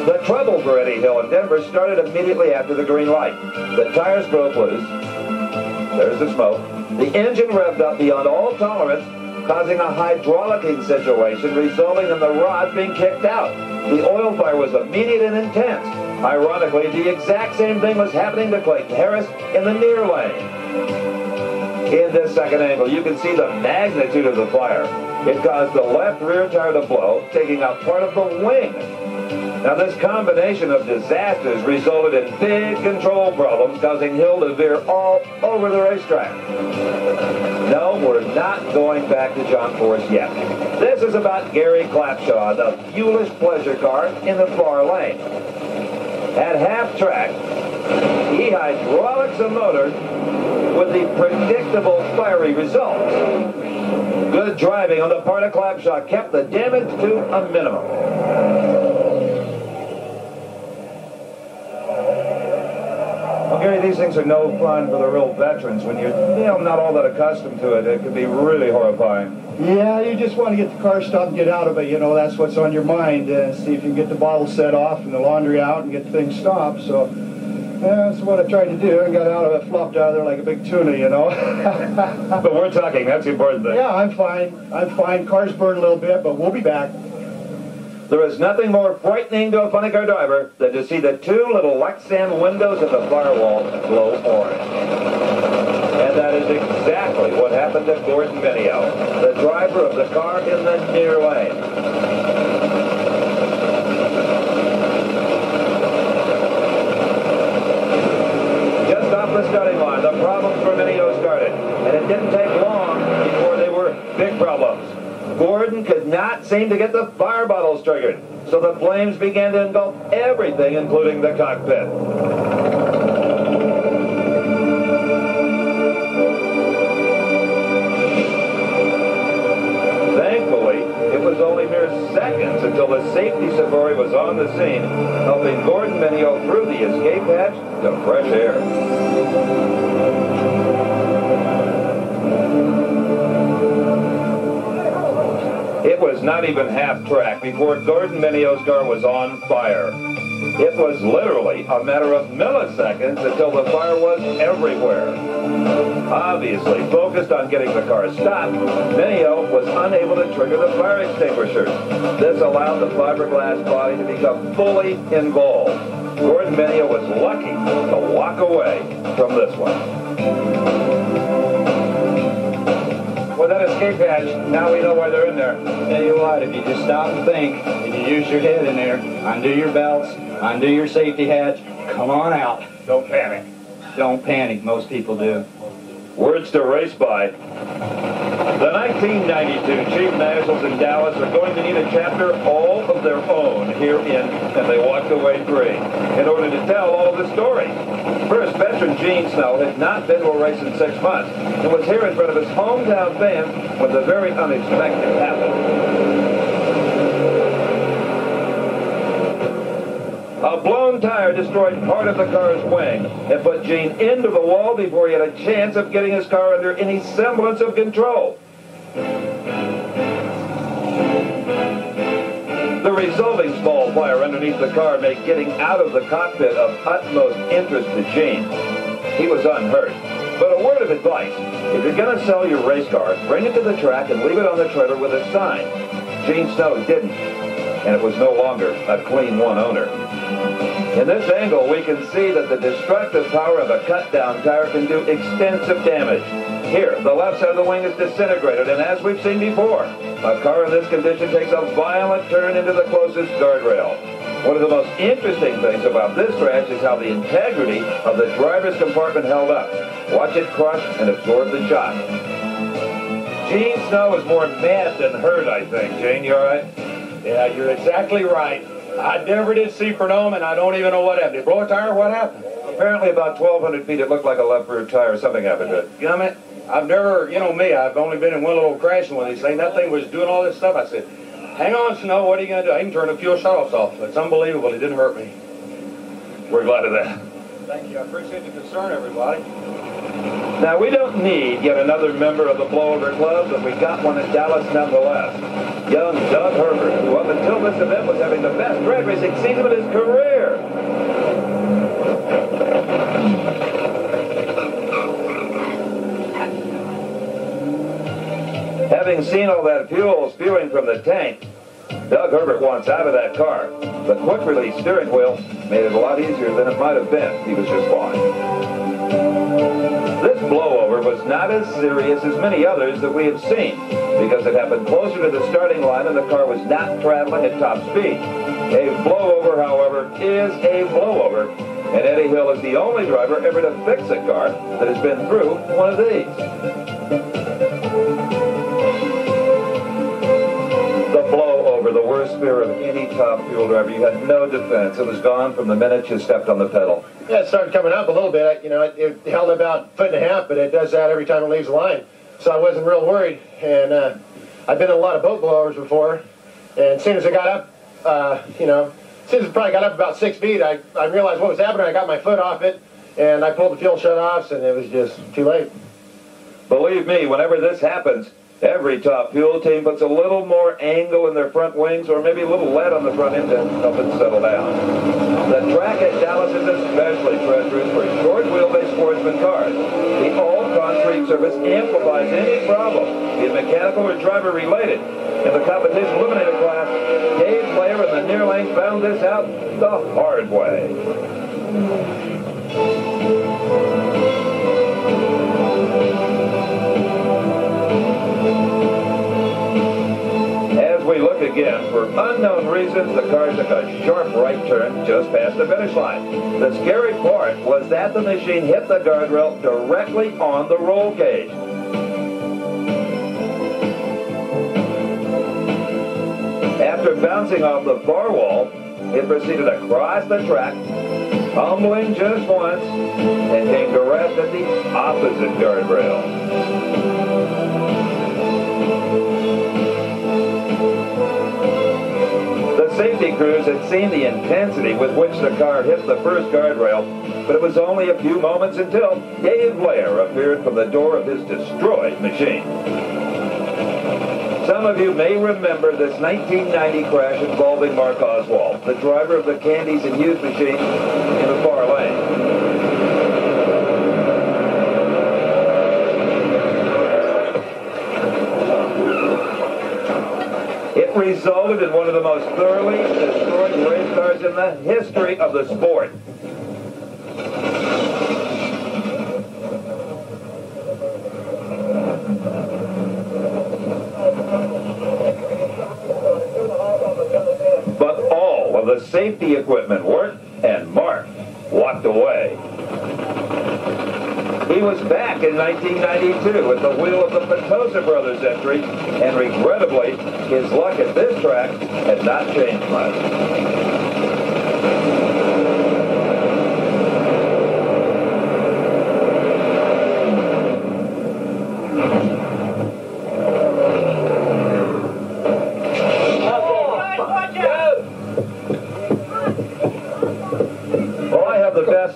The trouble for Eddie Hill in Denver started immediately after the green light. The tires broke loose. There's the smoke. The engine revved up beyond all tolerance, causing a hydraulicing situation, resulting in the rod being kicked out. The oil fire was immediate and intense. Ironically, the exact same thing was happening to Clayton Harris in the near lane. In this second angle, you can see the magnitude of the fire. It caused the left rear tire to blow, taking out part of the wing. Now, this combination of disasters resulted in big control problems, causing Hill to veer all over the racetrack. No, we're not going back to John Force yet. This is about Gary Clapshaw, the fuelish pleasure car in the far lane. At half track, he hydraulics a motor with the predictable fiery results. Good driving on the part of Clapshaw kept the damage to a minimum. Well, Gary, these things are no fun for the real veterans. When you're not all that accustomed to it, it can be really horrifying. Yeah, you just want to get the car stopped and get out of it. You know, that's what's on your mind. See if you can get the bottle set off and the laundry out and get things stopped. So, yeah, that's what I tried to do. I got out of it, flopped out of there like a big tuna, you know. But we're talking. That's the important thing. Yeah, I'm fine. I'm fine. Car's burned a little bit, but we'll be back. There is nothing more frightening to a funny car driver than to see the two little Lexan windows of the firewall glow orange. And that is exactly what happened to Gordon Mineo, the driver of the car in the near lane. Just off the starting line, the problems for Mineo started, and it didn't take long before they were big problems. Gordon could not seem to get the fire bottles triggered, so the flames began to engulf everything, including the cockpit. Thankfully, it was only mere seconds until the safety safari was on the scene, helping Gordon Mineo through the escape hatch to fresh air. It was not even half track before Gordon Mineo's car was on fire. It was literally a matter of milliseconds until the fire was everywhere. Obviously focused on getting the car stopped, Mineo was unable to trigger the fire extinguishers. This allowed the fiberglass body to become fully involved. Gordon Mineo was lucky to walk away from this one. With that escape hatch, now we know why they're in there. Tell you what, if you just stop and think, and you use your head in there, undo your belts, undo your safety hatch, come on out. Don't panic. Don't panic, most people do. Words to race by. The 1992 Chief Nationals in Dallas are going to need a chapter all of their own here in And They Walked Away 3 in order to tell all of the stories. First, veteran Gene Snow had not been to a race in 6 months and was here in front of his hometown fans when the very unexpected happened. A blown tire destroyed part of the car's wing and put Gene into the wall before he had a chance of getting his car under any semblance of control. The resulting small fire underneath the car made getting out of the cockpit of utmost interest to Gene. He was unhurt. But a word of advice, if you're going to sell your race car, bring it to the track and leave it on the trailer with a sign. Gene Snow didn't, and it was no longer a clean one owner. In this angle, we can see that the destructive power of a cut-down tire can do extensive damage. Here, the left side of the wing is disintegrated, and as we've seen before, a car in this condition takes a violent turn into the closest guardrail. One of the most interesting things about this crash is how the integrity of the driver's compartment held up. Watch it crush and absorb the shock. Gene Snow is more mad than hurt, I think. Gene, you all right? Yeah, you're exactly right. I never did see Pernome, and I don't even know what happened. Did it blow a tire? What happened? Apparently about 1,200 feet, it looked like a left rear tire. Something happened to it. Gummit, I've never, you know me, I've only been in one little crashing with these things. That thing was doing all this stuff. I said, hang on, Snow, what are you going to do? I can turn the fuel shutoffs off. It's unbelievable. It didn't hurt me. We're glad of that. Thank you. I appreciate the concern, everybody. Now, we don't need yet another member of the blowover club, but we got one in Dallas nonetheless. Young Doug Herbert, who up until this event was having the best drag racing season of his career. Having seen all that fuel spewing from the tank, Doug Herbert wants out of that car. The quick-release steering wheel made it a lot easier than it might have been. He was just fine. This blowover was not as serious as many others that we have seen because it happened closer to the starting line and the car was not traveling at top speed. A blowover, however, is a blowover, and Eddie Hill is the only driver ever to fix a car that has been through one of these. The blowover, the worst fear of any top fuel driver. You had no defense. It was gone from the minute you stepped on the pedal. Yeah, it started coming up a little bit. You know, it held about a foot and a half, but it does that every time it leaves the line. So I wasn't real worried. And I've been in a lot of boat blowovers before. And as soon as I got up, you know, as soon as it probably got up about 6 feet, I realized what was happening. I got my foot off it, and I pulled the fuel shutoffs, and it was just too late. Believe me, whenever this happens, every top fuel team puts a little more angle in their front wings or maybe a little lead on the front end to help it settle down. The track at Dallas is especially treacherous for short wheelbase sportsman cars. The all-concrete surface amplifies any problem, be it mechanical or driver related. In the competition eliminator class, Dave Blair and the near lane found this out the hard way. We look again. For unknown reasons, the car took a sharp right turn just past the finish line. The scary part was that the machine hit the guardrail directly on the roll cage. After bouncing off the far wall, it proceeded across the track, tumbling just once, and came to rest at the opposite guardrail. Safety crews had seen the intensity with which the car hit the first guardrail, but it was only a few moments until Dave Blair appeared from the door of his destroyed machine. Some of you may remember this 1990 crash involving Mark Oswald, the driver of the Candies and Hughes machine in the far lane. It resulted in one of the most thoroughly destroyed race cars in the history of the sport. But all of the safety equipment worked, and Mark walked away. He was back in 1992 at the wheel of the Petosa Brothers entry, and regrettably, his luck at this track had not changed much.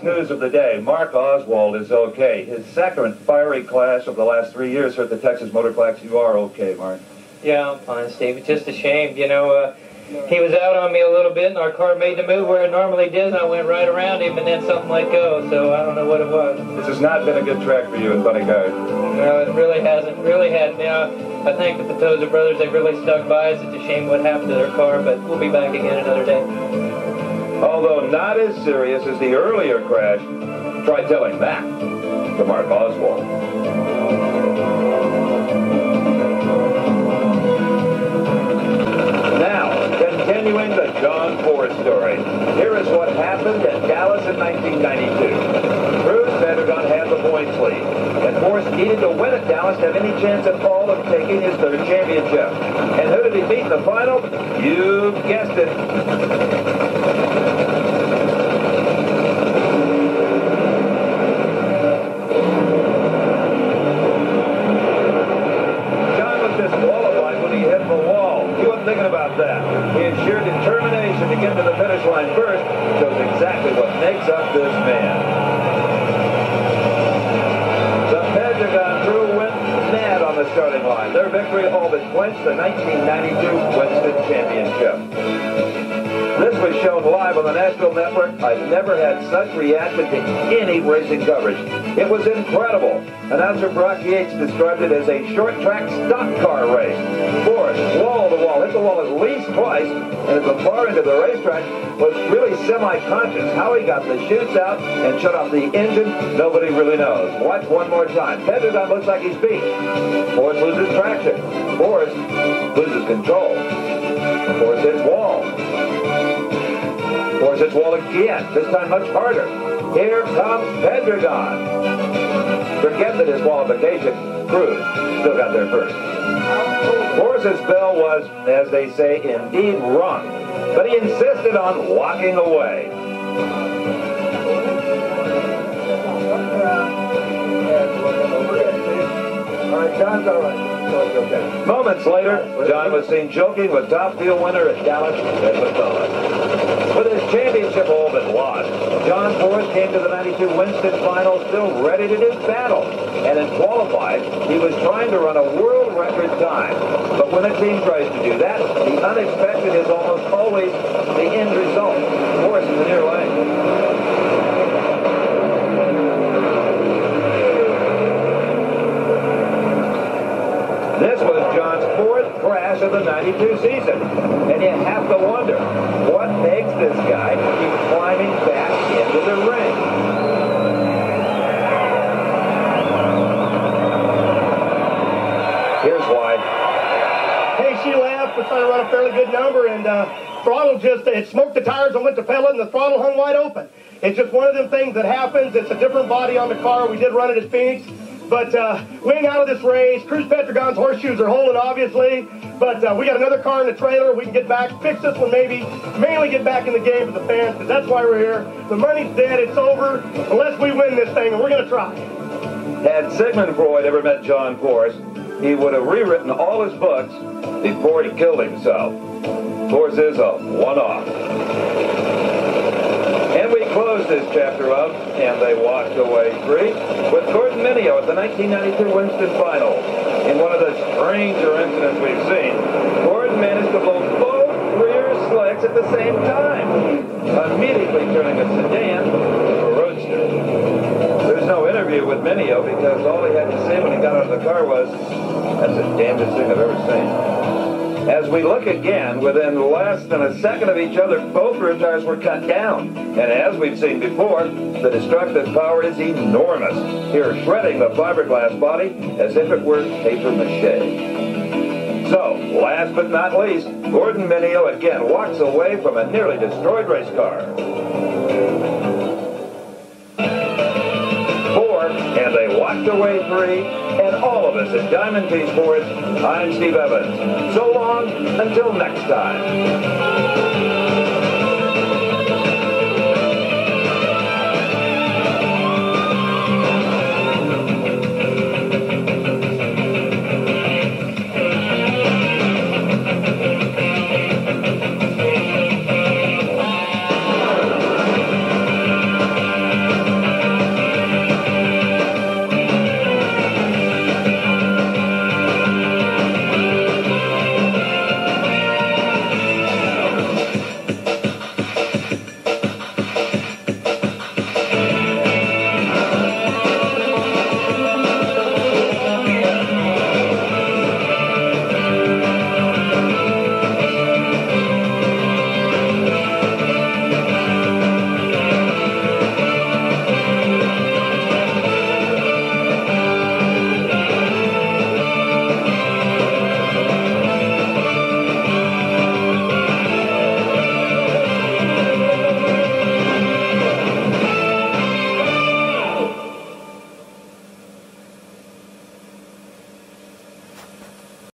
News of the day. Mark Oswald is okay. His second fiery crash of the last 3 years here at the Texas Motorplex. You are okay, Mark? Yeah, I'm fine, Steve. It's just a shame. You know, he was out on me a little bit, and our car made the move where it normally does, and I went right around him, and then something let go, so I don't know what it was. This has not been a good track for you in funny cars. No, it really hasn't. Really hadn't. You know, I think the Petosa brothers, they've really stuck by us. It's a shame what happened to their car, but we'll be back again another day. although not as serious as the earlier crash. Try telling that to Mark Oswald. Now, continuing the John Force story, here is what happened at Dallas in 1992. Cruz Pedregon had the points lead, and Force needed to win at Dallas to have any chance at all of taking his third championship. And who did he beat in the final? You guessed it. John was disqualified when he hit the wall. You weren't thinking about that. His sheer determination to get to the finish line first shows exactly what makes up this man. The starting line. Their victory all but clinched the 1992 Winston Championship. This was shown live on the Nashville Network. I've never had such reaction to any racing coverage. It was incredible. Announcer Brock Yates described it as a short-track stock car race. Force, wall to wall, hit the wall at least twice, and at the far end of the racetrack was really semi-conscious. How he got the chutes out and shut off the engine, nobody really knows. Watch one more time. Pedregon looks like he's beat. Force loses traction. Force loses control. Force hits wall. Force hits wall again, this time much harder. Here comes Pedregon. Forget the disqualification. Cruz still got there first. Force's bell was, as they say, indeed rung, but he insisted on walking away. All right, John's all right. Okay. Moments later, John was seen joking with top field winner at Dallas, Ed McDonald. With his championship all but lost, John Force came to the 92 Winston final still ready to do battle. And in qualified, he was trying to run a world record time. But when a team tries to do that, the unexpected is almost always the end result. Force in the near lane. This was John's fourth crash of the 92 season. And you have to wonder, what makes this guy keep climbing back into the ring? Here's why. Hey, she laughed. We're trying to run a fairly good number, and throttle just, it smoked the tires and went to pellet, and the throttle hung wide open. It's just one of them things that happens. It's a different body on the car. We did run it at Phoenix. But winning out of this race, Cruz Pedregon's horseshoes are holding, obviously. But we got another car in the trailer. We can get back, fix this one maybe, mainly get back in the game for the fans, because that's why we're here. The money's dead. It's over unless we win this thing, and we're going to try. Had Sigmund Freud ever met John Force, he would have rewritten all his books before he killed himself. Force is a one-off. And we close this chapter of And They Walked Away Free with Gordon Mineo at the 1992 Winston Final. In one of the stranger incidents we've seen, Gordon managed to blow both rear slicks at the same time, immediately turning a sedan into a roadster. There's no interview with Mineo because all he had to say when he got out of the car was, "That's the damnedest thing I've ever seen." As we look again, within less than a second of each other, both rear tires were cut down. And as we've seen before, the destructive power is enormous, here shredding the fiberglass body as if it were paper mache. So, last but not least, Gordon Mineo again walks away from a nearly destroyed race car. And they walked away free, and all of us at Diamond P Sports, I'm Steve Evans. So long, until next time.